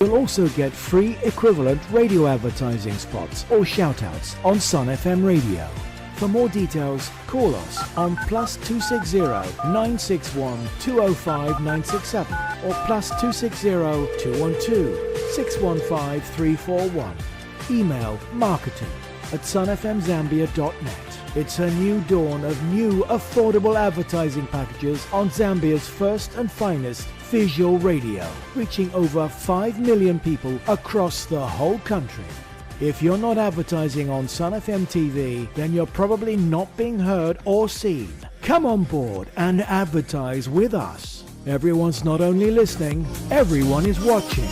You'll also get free equivalent radio advertising spots or shoutouts on Sun FM radio. For more details, call us on +260 961 205 967 or +260 212 615 341. Email marketing@sunfmzambia.net. It's a new dawn of new affordable advertising packages on Zambia's first and finest visual radio, reaching over 5 million people across the whole country. If you're not advertising on Sun FM TV, then you're probably not being heard or seen. Come on board and advertise with us. Everyone's not only listening, everyone is watching.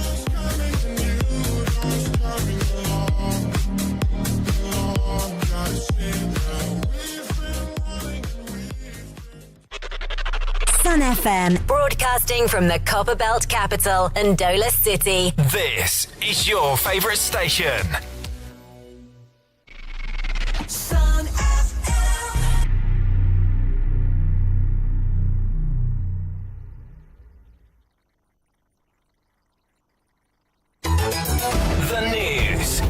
Sun FM, broadcasting from the Copperbelt capital, Ndola City. This is your favourite station. Sun FM. The news.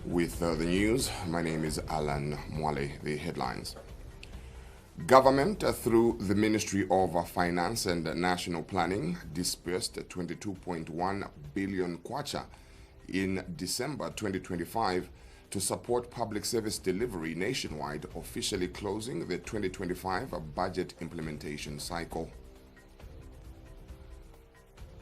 With the news, my name is Alan Mwale. The headlines. Government, through the Ministry of Finance and National Planning, disbursed 22.1 billion kwacha in December 2025 to support public service delivery nationwide, officially closing the 2025 budget implementation cycle.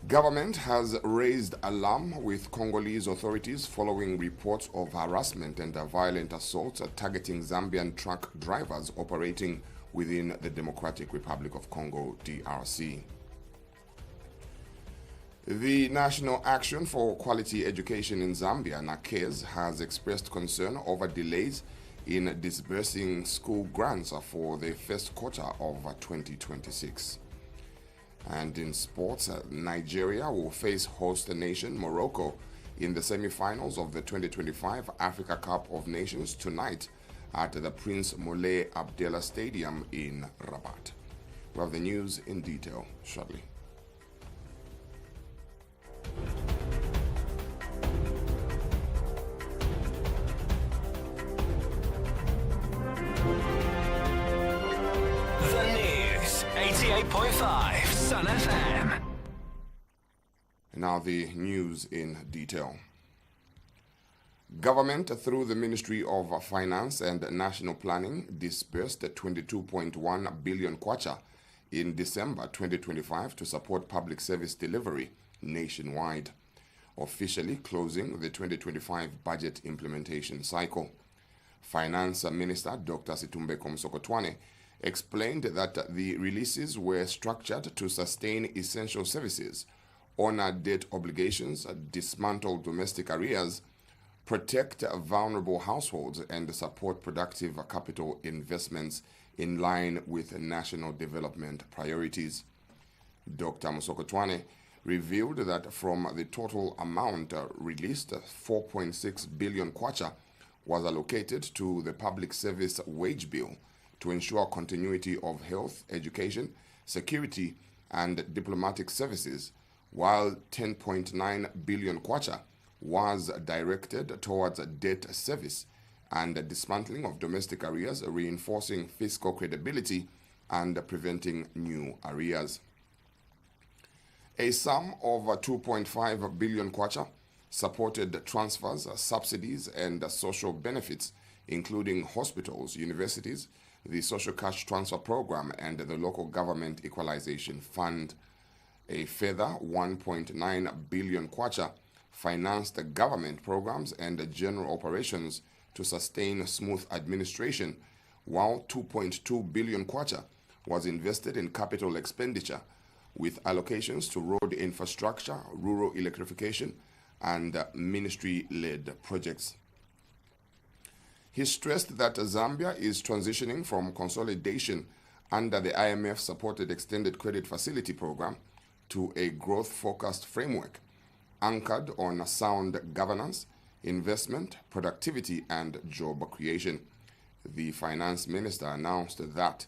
Government has raised alarm with Congolese authorities following reports of harassment and violent assaults targeting Zambian truck drivers operating within the Democratic Republic of Congo, DRC. The National Action for Quality Education in Zambia, NAQEZ, has expressed concern over delays in disbursing school grants for the first quarter of 2026. And in sports, Nigeria will face host nation Morocco in the semi-finals of the 2025 Africa Cup of Nations tonight at the Prince Moulay Abdallah Stadium in Rabat. We'll have the news in detail shortly. The news. 88.5 Sun FM. Now the news in detail. Government, through the Ministry of Finance and National Planning, disbursed 22.1 billion kwacha in December 2025 to support public service delivery nationwide, officially closing the 2025 budget implementation cycle. Finance Minister Dr. Situmbeko Msokotwane explained that the releases were structured to sustain essential services, honor debt obligations, dismantle domestic arrears, protect vulnerable households, and support productive capital investments in line with national development priorities. Dr. Musokotwane revealed that from the total amount released, 4.6 billion kwacha was allocated to the public service wage bill to ensure continuity of health, education, security, and diplomatic services, while 10.9 billion kwacha was directed towards debt service and dismantling of domestic arrears, reinforcing fiscal credibility and preventing new arrears. A sum of 2.5 billion kwacha supported transfers, subsidies, and social benefits, including hospitals, universities, the Social Cash Transfer Program, and the Local Government Equalization Fund. A further 1.9 billion kwacha financed government programs and general operations to sustain smooth administration, while 2.2 billion kwacha was invested in capital expenditure, with allocations to road infrastructure, rural electrification, and ministry-led projects. He stressed that Zambia is transitioning from consolidation under the IMF-supported Extended Credit Facility Program to a growth-focused framework anchored on sound governance, investment, productivity, and job creation. The finance minister announced that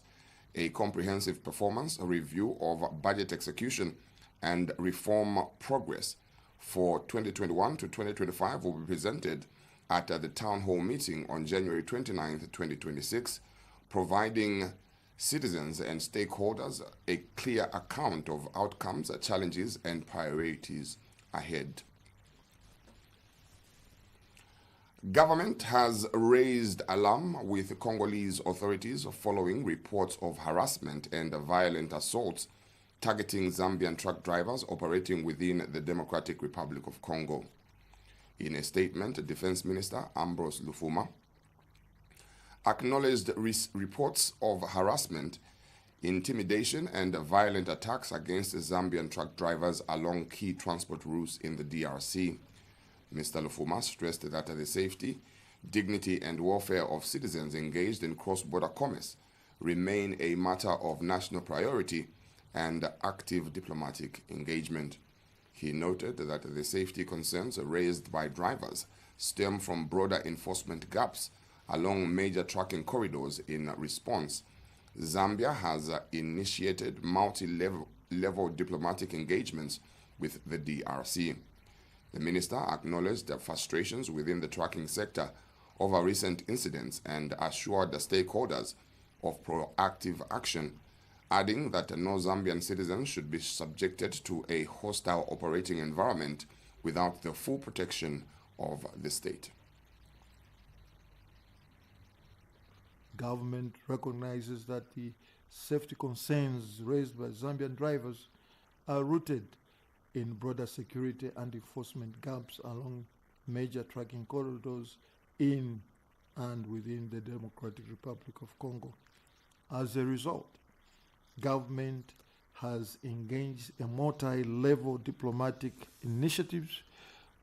A comprehensive performance review of budget execution and reform progress for 2021 to 2025 will be presented at the town hall meeting on January 29, 2026, providing citizens and stakeholders a clear account of outcomes, challenges, and priorities ahead. Government has raised alarm with Congolese authorities following reports of harassment and violent assaults targeting Zambian truck drivers operating within the Democratic Republic of Congo. In a statement, Defense Minister Ambrose Lufuma acknowledged reports of harassment, intimidation, and violent attacks against Zambian truck drivers along key transport routes in the DRC. Mr. Lufuma stressed that the safety, dignity, and welfare of citizens engaged in cross-border commerce remain a matter of national priority and active diplomatic engagement. He noted that the safety concerns raised by drivers stem from broader enforcement gaps along major trucking corridors. In response, Zambia has initiated multi-level diplomatic engagements with the DRC. The minister acknowledged the frustrations within the trucking sector over recent incidents and assured the stakeholders of proactive action, adding that no Zambian citizens should be subjected to a hostile operating environment without the full protection of the state. Government recognizes that the safety concerns raised by Zambian drivers are rooted in broader security and enforcement gaps along major trucking corridors in and within the Democratic Republic of Congo. As a result, government has engaged a multi-level diplomatic initiatives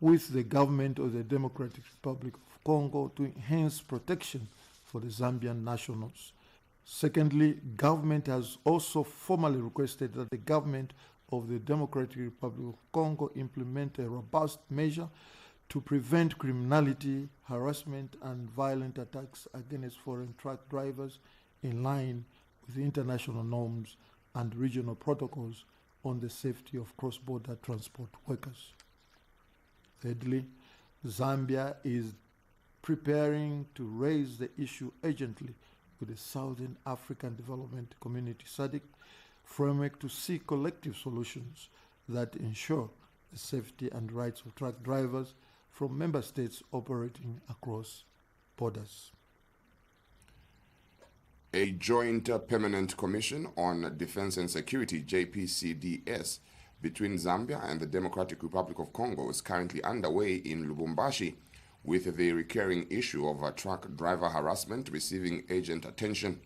with the government of the Democratic Republic of Congo to enhance protection for the Zambian nationals. Secondly, government has also formally requested that the government of the Democratic Republic of Congo implement a robust measure to prevent criminality, harassment, and violent attacks against foreign truck drivers in line with international norms and regional protocols on the safety of cross-border transport workers. Thirdly, Zambia is preparing to raise the issue urgently with the Southern African Development Community SADC framework to seek collective solutions that ensure the safety and rights of truck drivers from member states operating across borders. A joint permanent commission on defense and security, JPCDS, between Zambia and the Democratic Republic of Congo is currently underway in Lubumbashi, with the recurring issue of truck driver harassment receiving urgent attention.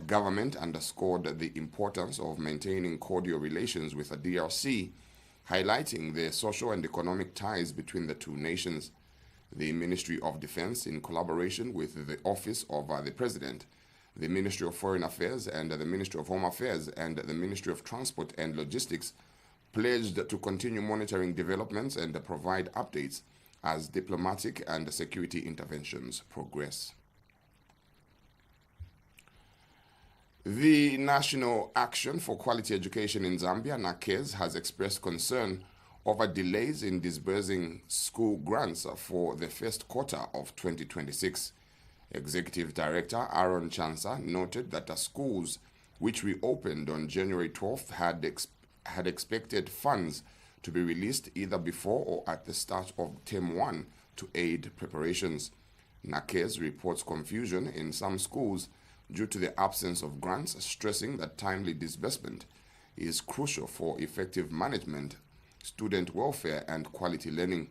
Government underscored the importance of maintaining cordial relations with the DRC, highlighting the social and economic ties between the two nations. The Ministry of Defense, in collaboration with the Office of the President, the Ministry of Foreign Affairs and the Ministry of Home Affairs and the Ministry of Transport and Logistics, pledged to continue monitoring developments and provide updates as diplomatic and security interventions progress. The National Action for Quality Education in Zambia, NAQEZ, has expressed concern over delays in disbursing school grants for the first quarter of 2026. Executive Director Aaron Chansa noted that the schools which reopened on January 12th had expected funds to be released either before or at the start of Term 1 to aid preparations. NAQEZ reports confusion in some schools due to the absence of grants, stressing that timely disbursement is crucial for effective management, student welfare, and quality learning.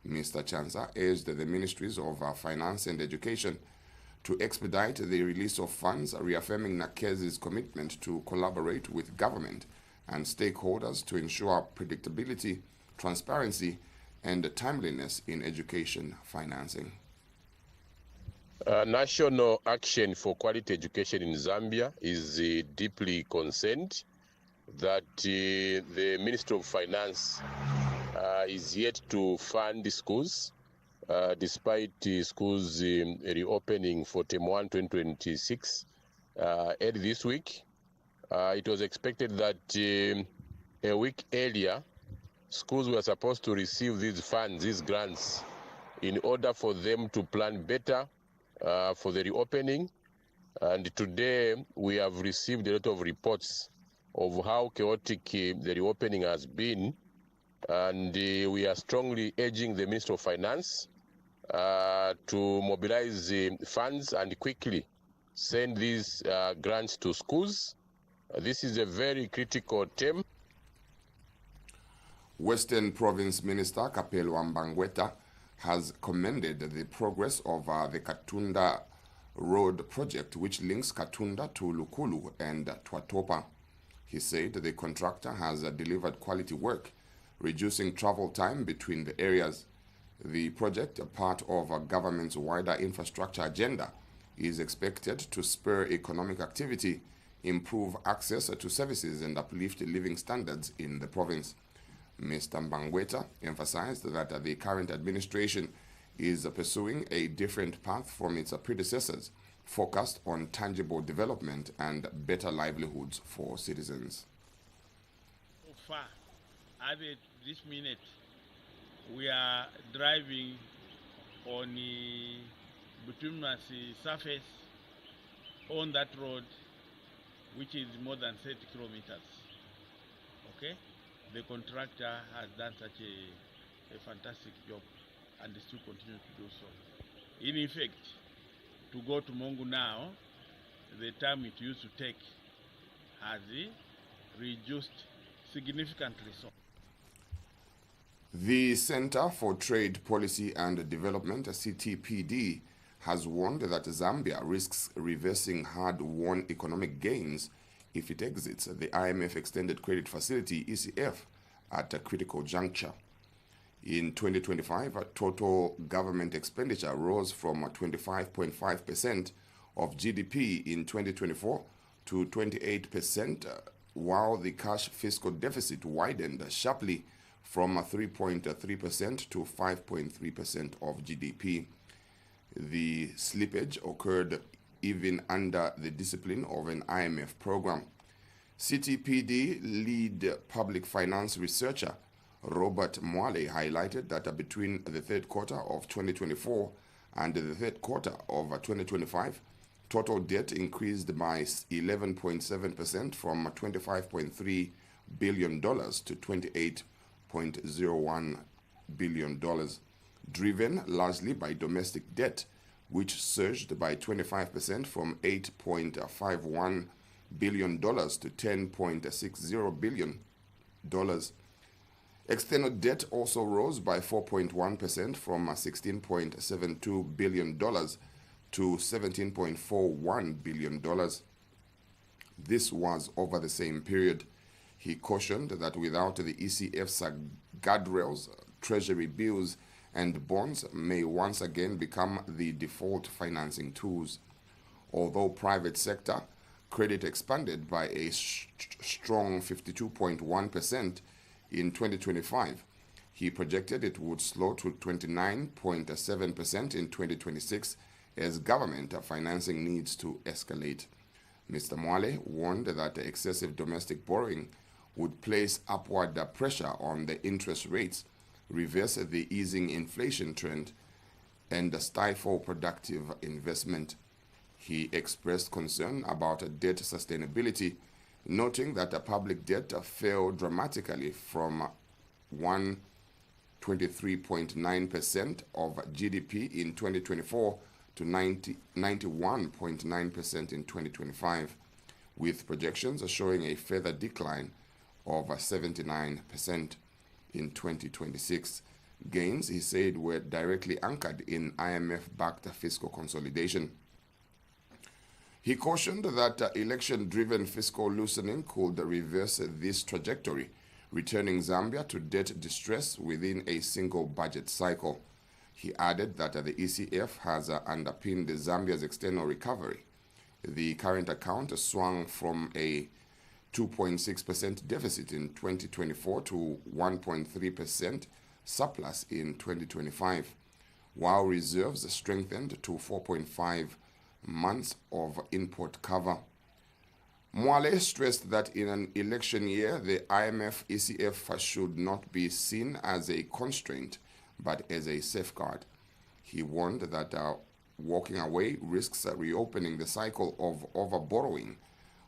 Mr. Chansa urged the Ministries of Finance and Education to expedite the release of funds, reaffirming NAQEZ's commitment to collaborate with government and stakeholders to ensure predictability, transparency, and timeliness in education financing. National Action for Quality Education in Zambia is deeply concerned that the Ministry of Finance is yet to fund the schools, despite the schools reopening for Term 1 2026 early this week. It was expected that a week earlier, schools were supposed to receive these funds, these grants, in order for them to plan better for the reopening. And today we have received a lot of reports of how chaotic the reopening has been. And we are strongly urging the Minister of Finance to mobilize funds and quickly send these grants to schools. This is a very critical term. Western Province Minister Kapelwa Mbangweta has commended the progress of the Katunda Road project, which links Katunda to Lukulu and Twatopa. He said the contractor has delivered quality work, reducing travel time between the areas. The project, a part of a government's wider infrastructure agenda, is expected to spur economic activity, improve access to services, and uplift living standards in the province. Mr. Mbangweta emphasized that the current administration is pursuing a different path from its predecessors, focused on tangible development and better livelihoods for citizens. So far, at this minute, we are driving on between the surface on that road, which is more than 30 kilometers. Okay? The contractor has done such a fantastic job and still continue to do so. In effect, to go to Mongu now, the time it used to take has reduced significantly so. The Center for Trade Policy and Development, CTPD, has warned that Zambia risks reversing hard-won economic gains if it exits the IMF Extended Credit Facility, ECF, at a critical juncture. In 2025, total government expenditure rose from 25.5% of GDP in 2024 to 28%, while the cash fiscal deficit widened sharply from 3.3% to 5.3% of GDP. The slippage occurred even under the discipline of an IMF program. CTPD lead public finance researcher Robert Mwale highlighted that between the third quarter of 2024 and the third quarter of 2025, total debt increased by 11.7% from $25.3 billion to $28.01 billion, driven largely by domestic debt, which surged by 25% from $8.51 billion to $10.60 billion. External debt also rose by 4.1% from $16.72 billion to $17.41 billion. This was over the same period. He cautioned that without the ECF's guardrails, treasury bills and bonds may once again become the default financing tools. Although private sector credit expanded by a strong 52.1% in 2025, he projected it would slow to 29.7% in 2026 as government financing needs to escalate. Mr. Mwale warned that excessive domestic borrowing would place upward pressure on the interest rates, reverse the easing inflation trend, and stifle productive investment. He expressed concern about debt sustainability, noting that public debt fell dramatically from 123.9% of GDP in 2024 to 91.9% in 2025, with projections showing a further decline of 79% in 2026. Gains, he said, were directly anchored in IMF-backed fiscal consolidation. He cautioned that election-driven fiscal loosening could reverse this trajectory, returning Zambia to debt distress within a single budget cycle. He added that the ECF has underpinned Zambia's external recovery. The current account swung from a 2.6% deficit in 2024 to 1.3% surplus in 2025, while reserves strengthened to $4.5 months of input cover. Mwale stressed that in an election year, the IMF ECF should not be seen as a constraint, but as a safeguard. He warned that walking away risks reopening the cycle of overborrowing,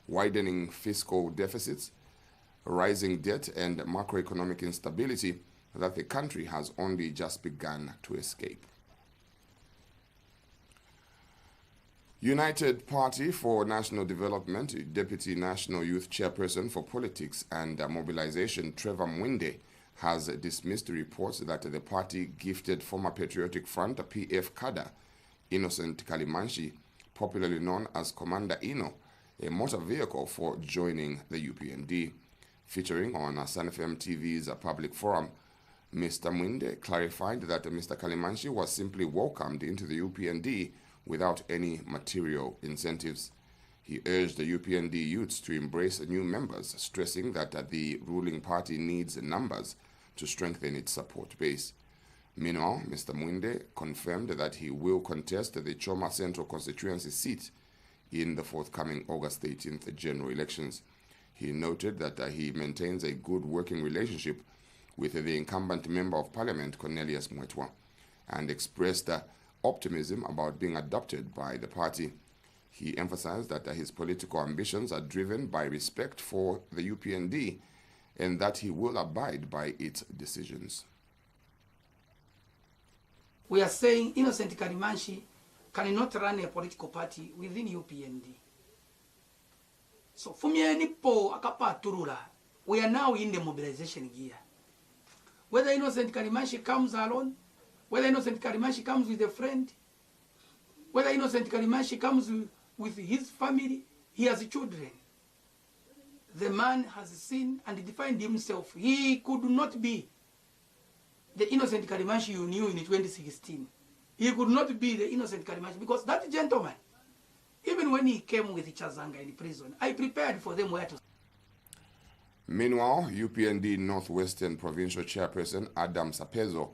widening fiscal deficits, rising debt, and macroeconomic instability that the country has only just begun to escape. United Party for National Development Deputy National Youth Chairperson for Politics and Mobilization Trevor Mwinde has dismissed reports that the party gifted former Patriotic Front PF cadre Innocent Kalimanshi, popularly known as Commander Ino, a motor vehicle for joining the UPND. Featuring on SunFM TV's public forum, Mr. Mwinde clarified that Mr. Kalimanshi was simply welcomed into the UPND without any material incentives. He urged the UPND youths to embrace new members, stressing that the ruling party needs numbers to strengthen its support base. Meanwhile, Mr. Mwinde confirmed that he will contest the Choma Central constituency seat in the forthcoming August 18th general elections. He noted that he maintains a good working relationship with the incumbent Member of Parliament, Cornelius Mwetwa, and expressed optimism about being adopted by the party. He emphasized that his political ambitions are driven by respect for the UPND and that he will abide by its decisions. We are saying Innocent Kalimanshi cannot run a political party within UPND. So, we are now in the mobilization gear. Whether Innocent Kalimanshi comes alone, whether Innocent Kalimanshi comes with a friend, whether Innocent Kalimanshi comes with his family, he has children. The man has seen and defined himself. He could not be the Innocent Kalimanshi you knew in 2016. He could not be the Innocent Kalimanshi because that gentleman, even when he came with Chazanga in prison, I prepared for them where to. Meanwhile, UPND Northwestern Provincial Chairperson Adam Sapezo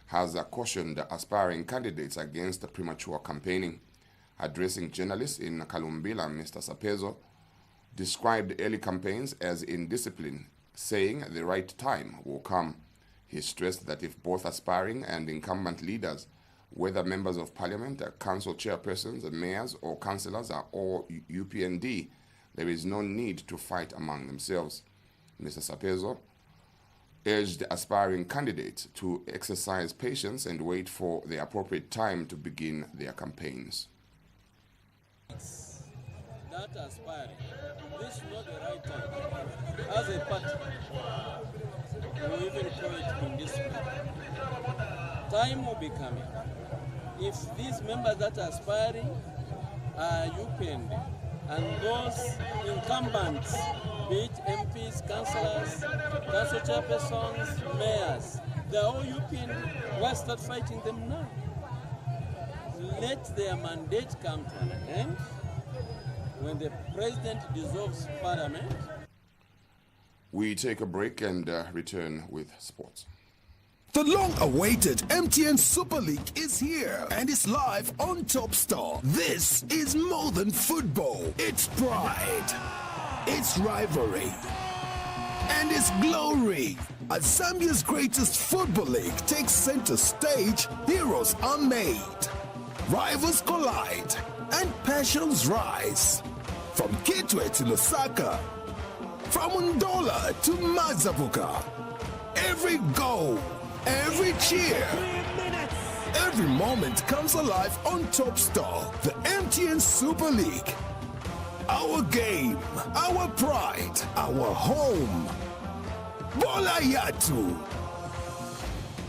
has cautioned aspiring candidates against premature campaigning. Addressing journalists in Kalumbila, Mr. Sapezo described early campaigns as indiscipline, saying the right time will come. He stressed that if both aspiring and incumbent leaders, whether members of parliament, council chairpersons, mayors, or councillors, are all UPND, there is no need to fight among themselves. Mr. Sapezo urged aspiring candidates to exercise patience and wait for the appropriate time to begin their campaigns. That aspiring, this is not the right time. As a party, we even call it indiscipline. Time will be coming. If these members that are aspiring are UPND, and those incumbents, be it MPs, councillors, council chairpersons, mayors, they're all UPND, why start fighting them now? Let their mandate come to an end. When the president dissolves parliament. We take a break and return with sports. The long-awaited MTN Super League is here and it's live on Top Star. This is more than football. It's pride, it's rivalry, and it's glory. As Zambia's greatest football league takes center stage, heroes are made, rivals collide, and passions rise. From Kitwe to Lusaka, from Undola to Mazabuka, every goal, every cheer, every moment comes alive on Top Star, the MTN Super League. Our game, our pride, our home. Bola Yatu.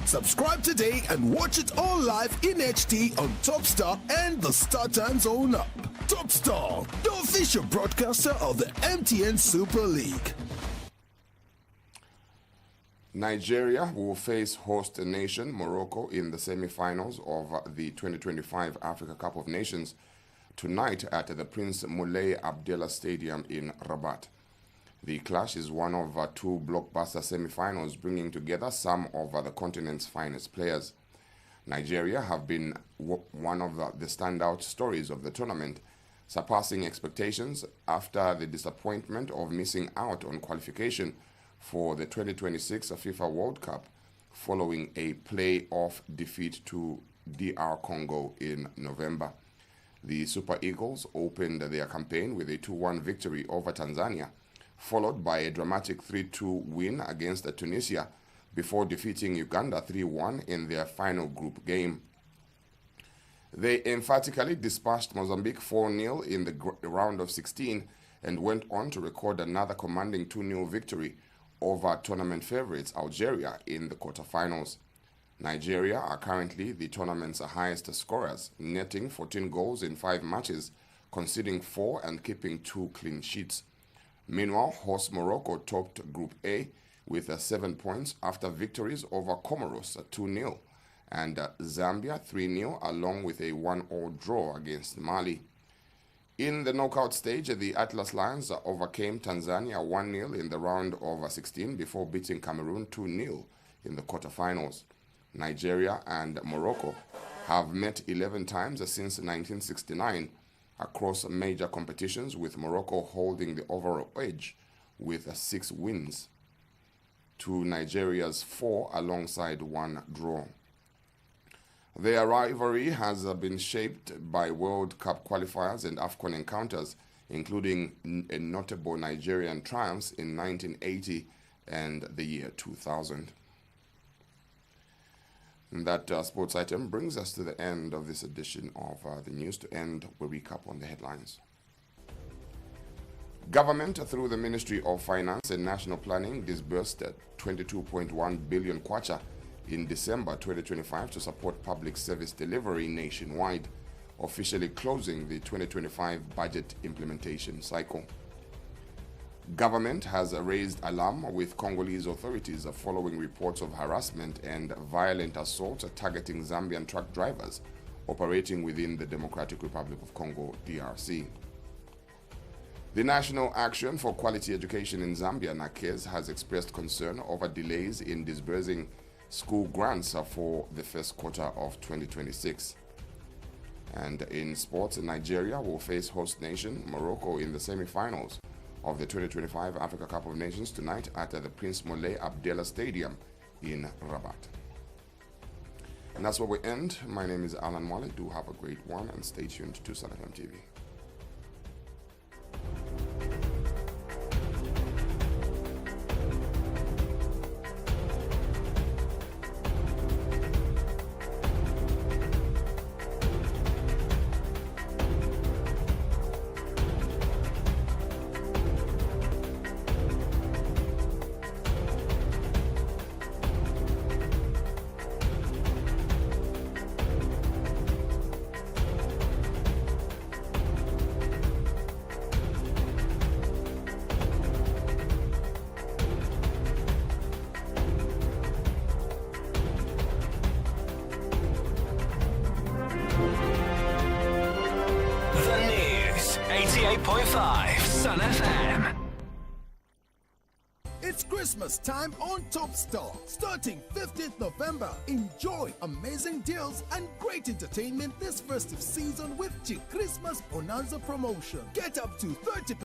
Subscribe today and watch it all live in HD on Top Star and the Star Times Own Up. Top Star, the official broadcaster of the MTN Super League. Nigeria will face host nation Morocco in the semi-finals of the 2025 Africa Cup of Nations tonight at the Prince Moulay Abdallah Stadium in Rabat. The clash is one of two blockbuster semi-finals bringing together some of the continent's finest players. Nigeria have been one of the standout stories of the tournament, surpassing expectations after the disappointment of missing out on qualification for the 2026 FIFA World Cup following a play-off defeat to DR Congo in November. The Super Eagles opened their campaign with a 2-1 victory over Tanzania, followed by a dramatic 3-2 win against Tunisia before defeating Uganda 3-1 in their final group game. They emphatically dispatched Mozambique 4-0 in the round of 16 and went on to record another commanding 2-0 victory over tournament favorites Algeria in the quarterfinals. Nigeria are currently the tournament's highest scorers, netting 14 goals in 5 matches, conceding 4 and keeping 2 clean sheets. Meanwhile, host Morocco topped Group A with 7 points after victories over Comoros 2-0 and Zambia 3-0, along with a 1-1 draw against Mali. In the knockout stage, the Atlas Lions overcame Tanzania 1-0 in the round of 16 before beating Cameroon 2-0 in the quarterfinals. Nigeria and Morocco have met 11 times since 1969 across major competitions, with Morocco holding the overall edge with 6 wins to Nigeria's 4 alongside 1 draw. Their rivalry has been shaped by World Cup qualifiers and AFCON encounters, including a notable Nigerian triumphs in 1980 and the year 2000. And that sports item brings us to the end of this edition of the news. To end, we recap on the headlines. Government, through the Ministry of Finance and National Planning, disbursed 22.1 billion kwacha in December 2025 to support public service delivery nationwide, officially closing the 2025 budget implementation cycle. Government has raised alarm with Congolese authorities following reports of harassment and violent assault targeting Zambian truck drivers operating within the Democratic Republic of Congo, DRC. The National Action for Quality Education in Zambia, NACEZ, has expressed concern over delays in disbursing school grants for the first quarter of 2026. And in sports, Nigeria will face host nation Morocco in the semi-finals of the 2025 Africa Cup of Nations tonight at the Prince Moulay Abdallah Stadium in Rabat. And that's where we end. My name is Alan Mwale. Do have a great one and stay tuned to Sun FM TV. The News, 88.5 Sun FM. It's Christmas time on Top Star. Starting 15th November, enjoy amazing deals and great entertainment this festive season with the Christmas Bonanza promotion. Get up to 30%